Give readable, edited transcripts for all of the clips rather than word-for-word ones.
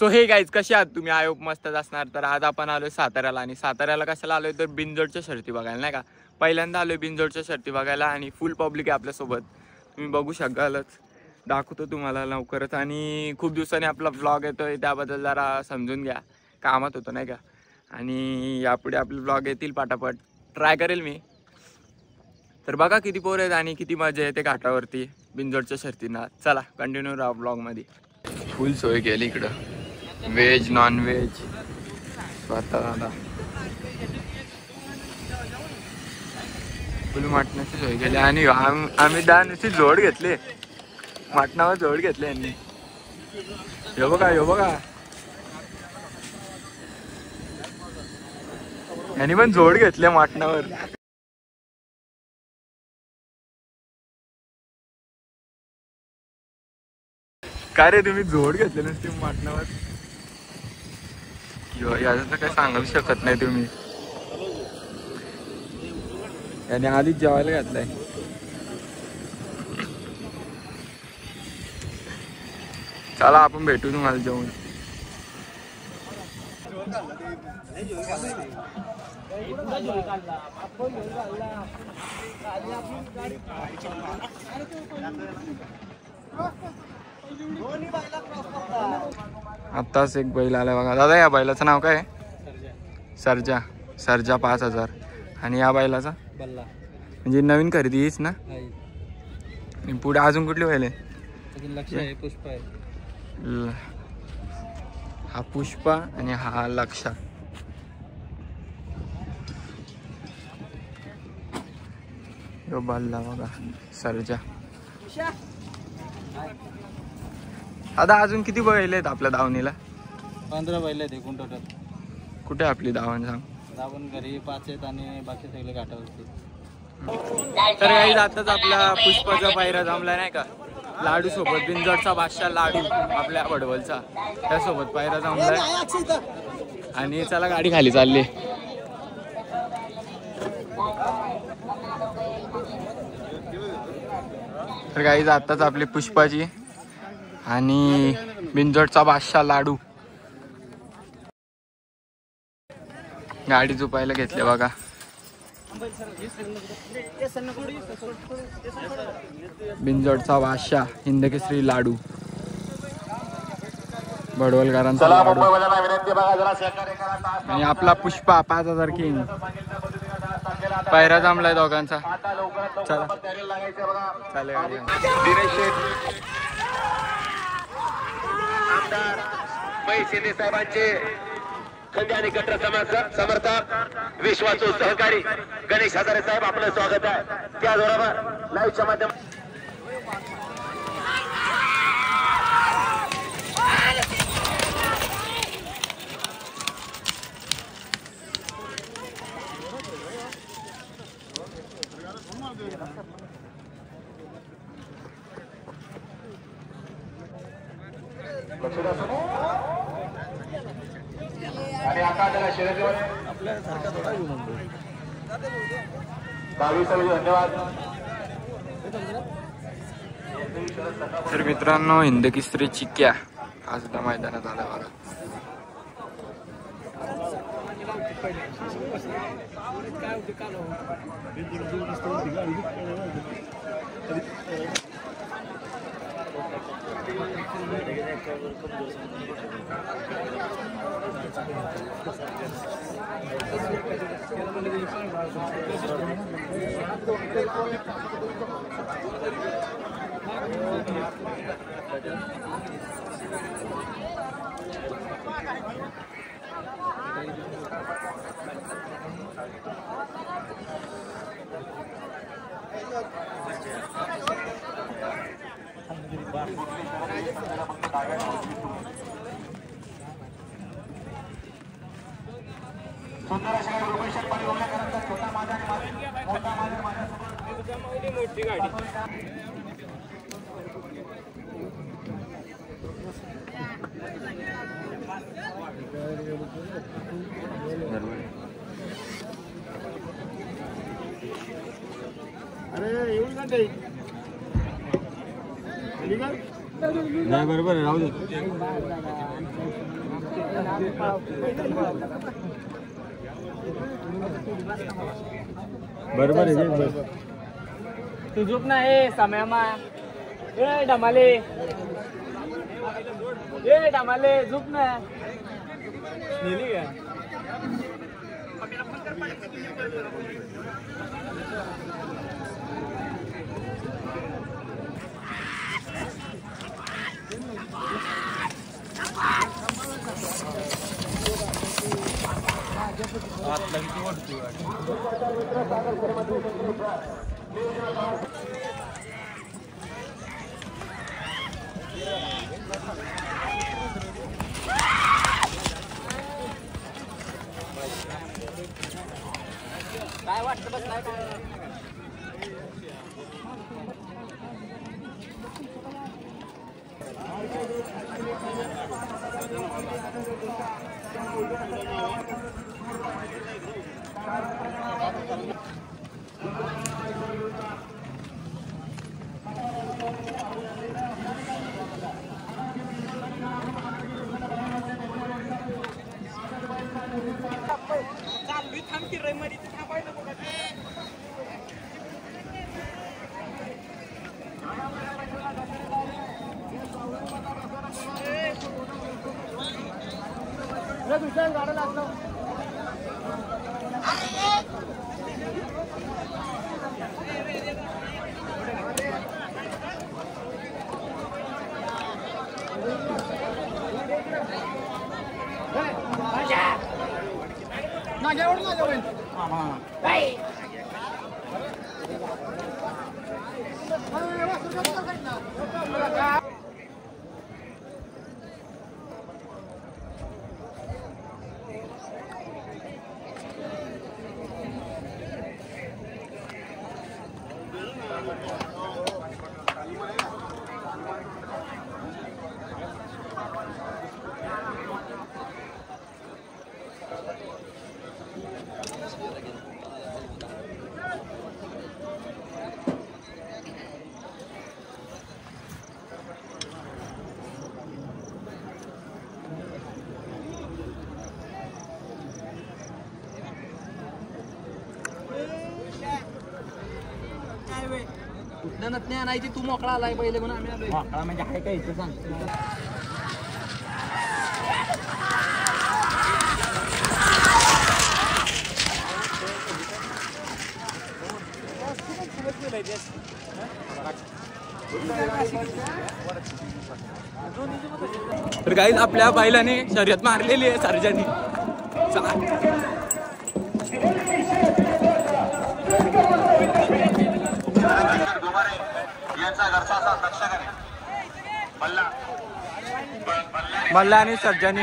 So हे guys कसे आहात तुम्ही? आय होप मस्तच असणार. तर आज आपण आलोय साताऱ्याला आणि साताऱ्याला कशाला आलोय तर बिनजोडच्या शर्ती बघायला, नाही का. पहिल्यांदा आलोय बिनजोडच्या शर्ती बघायला आणि फुल पब्लिक आहे आपल्यासोबत, तुम्ही बघू शकालच. दाखवतो तुम्हाला लवकरच. आणि खूप दिवसांनी आपला व्लॉग येतोय त्याबद्दल जरा समजून घ्या, कामात होतो नाही का. आणि यापुढे आपले व्लॉग येतील पाटापट, ट्राय करेल मी. तर बघा किती पोर आहेत आणि किती मजा येते घाटावरती बिनजोडच्या शर्तींना. चला कंटिन्यू राहा ब्लॉगमध्ये. फुल सोय केली इकडं, व्हेज नॉन व्हेज स्वतः दादा. फुल मटणाची सोय केली आणि आम्ही नुसती जोड घेतले, मटणावर जोड घेतले यांनी. हे बघा यांनी पण जोड घेतले मटणावर. काय रे तुम्ही जोड घेतले नसते मटणावर? याचं तर काही सांगू शकत नाही तुम्ही. याने आधीच जेवायला घातलंय. चला आपण भेटू तुम्हाला जेवण. आत्ताच एक बैल आलाय बघा दादा. या बैलाचं नाव काय? सर्जा. सर्जा 5000. आणि या बैलाचा बल्ला. म्हणजे नवीन खरेदी हीच ना? पुढे अजून कुठली बैल आहे? पुष्पा आहे. हा पुष्पा आणि हा लक्षा. यो बल्ला बघा सर्जा. आता अजून किती बैल आहेत आपल्या दावणीला? 15 बैल आहेत एकूण टोटल. कुठे आपली दावण सांग? दावण घरी 5 आहेत आणि बाकी सगळे घाटावरती. तर काही जाताच आपला पुष्पाचा पायरा जमला नाही का. लाडू सोबत बिनजोडचा बादशाह लाडू आपल्या वडवलचा, त्यासोबत पायरा जमलाय. आणि चला गाडी खाली चालली. तर काही जाताच आपली पुष्पाची आणि बिनजोडचा बादशाह लाडू गाडी झोपायला घेतले बघा. बिनजोडचा बादशाह हिंदकेसरी लाडू बडवलकरांचा लाडू. आणि आपला पुष्पा 5000 किंग. पायरा जमलाय दोघांचा. चला चालेल. आमदार शिंदे साहेबांचे खंडे आणि कट्टर समर्थक विश्वासू सहकारी गणेश हजारे साहेब आपलं स्वागत आहे. त्याचबरोबर लाईव्हच्या माध्यमातून आणि आता त्याला शर्यतीवर आपल्यासारखा थोडा घेऊ म्हणतो. 22 धन्यवाद. तर मित्रांनो हिंदकेसरी चिक्क्या आज सुद्धा मैदानात आला बघा. सुंदर अशा रुपेश पाणी उभ्या छोटा माझा मोठा माझा मोठी गाडी. अरे येऊन का काही नाही बरोबर राहू दे. बरोबर आहे बरोबर. तू झोप ना हे सम्यामा ए डमाले झोप ना नेली का काय वाटतं बस काय नाही आणायची तू मोकळा आलाय पहिले म्हणून आम्ही आलोय मोकळा म्हणजे आहे काय इथे सांग तर गाईज आपल्या बैलाने शर्यत मारलेली आहे सर्जानी मल्ला आणि सर्जानी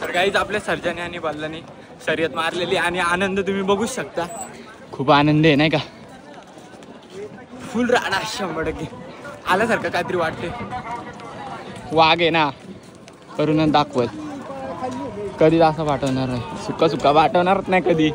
तर गाईज आपल्या सर्जाने आणि बल्लाने शर्यत मारलेली आणि आनंद तुम्ही बघू शकता. खूप आनंद आहे नाही का. फुल राडा 100% आल्यासारखं काहीतरी वाटते. वाघ आहे ना करून दाखवत. कधीच असं पाठवणार नाही. सुका सुका पाठवणारच नाही कधी.